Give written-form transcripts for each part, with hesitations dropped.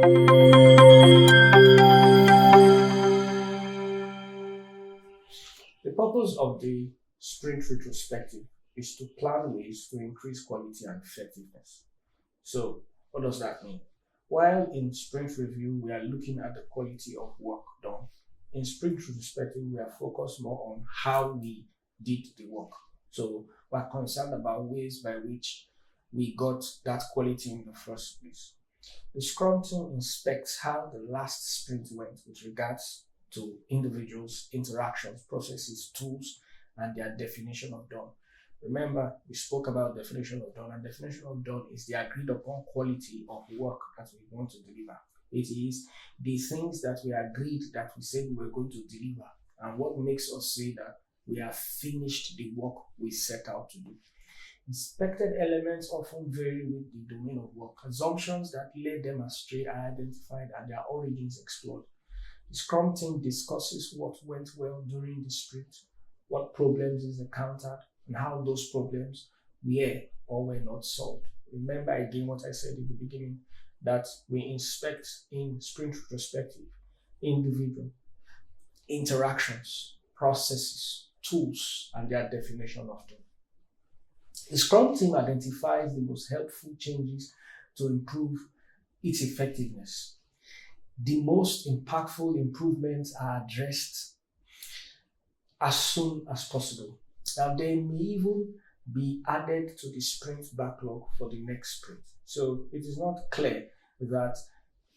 The purpose of the Sprint Retrospective is to plan ways to increase quality and effectiveness. So, what does that mean? While in Sprint Review, we are looking at the quality of work done, in Sprint Retrospective, we are focused more on how we did the work. So, we're concerned about ways by which we got that quality in the first place. The Scrum team inspects how the last sprint went with regards to individuals, interactions, processes, tools, and their definition of done. Remember, we spoke about definition of done, and definition of done is the agreed upon quality of work that we want to deliver. It is the things that we agreed that we said we were going to deliver, and what makes us say that we have finished the work we set out to do. Inspected elements often vary with the domain of work. Assumptions that led them astray are identified and their origins explored. The Scrum team discusses what went well during the sprint, what problems is encountered, and how those problems were or were not solved. Remember again what I said in the beginning, that we inspect in Sprint Retrospective individual interactions, processes, tools, and their definition of them. The Scrum team identifies the most helpful changes to improve its effectiveness. The most impactful improvements are addressed as soon as possible. Now, they may even be added to the sprint backlog for the next sprint. So it is not clear that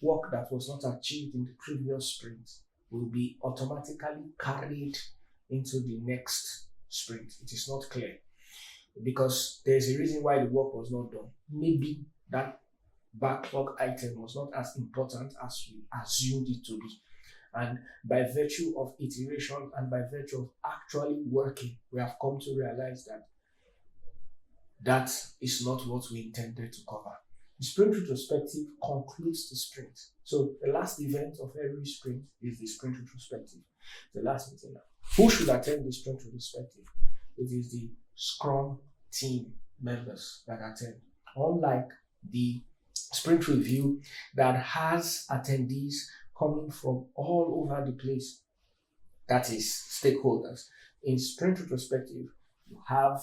work that was not achieved in the previous sprint will be automatically carried into the next sprint. It is not clear because there's a reason why the work was not done. Maybe that backlog item was not as important as we assumed it to be. And by virtue of iteration and by virtue of actually working, we have come to realize that that is not what we intended to cover. The Sprint Retrospective concludes the sprint. So the last event of every sprint is the Sprint Retrospective. The last meeting. Who should attend the Sprint Retrospective? It is the Scrum team members that attend. Unlike the Sprint Review that has attendees coming from all over the place, that is stakeholders. In Sprint Retrospective, you have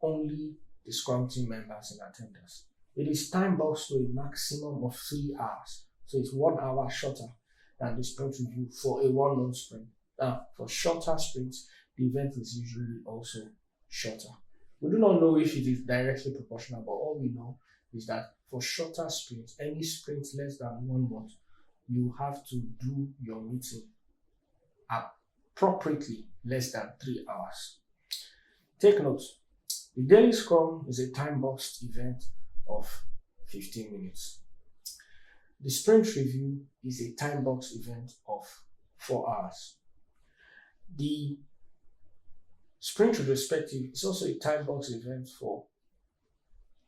only the Scrum team members in attendance. It is time boxed to a maximum of 3 hours. So it's 1 hour shorter than the Sprint Review for a 1 month sprint. Now, for shorter sprints, the event is usually also shorter. We do not know if it is directly proportional, but all we know is that for shorter sprints, any sprint less than 1 month, you have to do your meeting appropriately less than 3 hours. Take note, the daily Scrum is a time-boxed event of 15 minutes. The Sprint Review is a time-boxed event of 4 hours. The Sprint Retrospective is also a time-boxed event for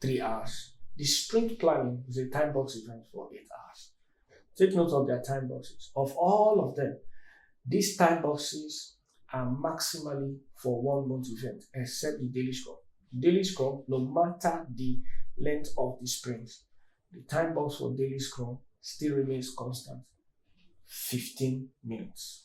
3 hours. The Sprint Planning is a time-boxed event for 8 hours. Take note of their time boxes. Of all of them, these time boxes are maximally for 1 month event, except the Daily Scrum. The Daily Scrum, no matter the length of the sprint, the time box for Daily Scrum still remains constant, 15 minutes.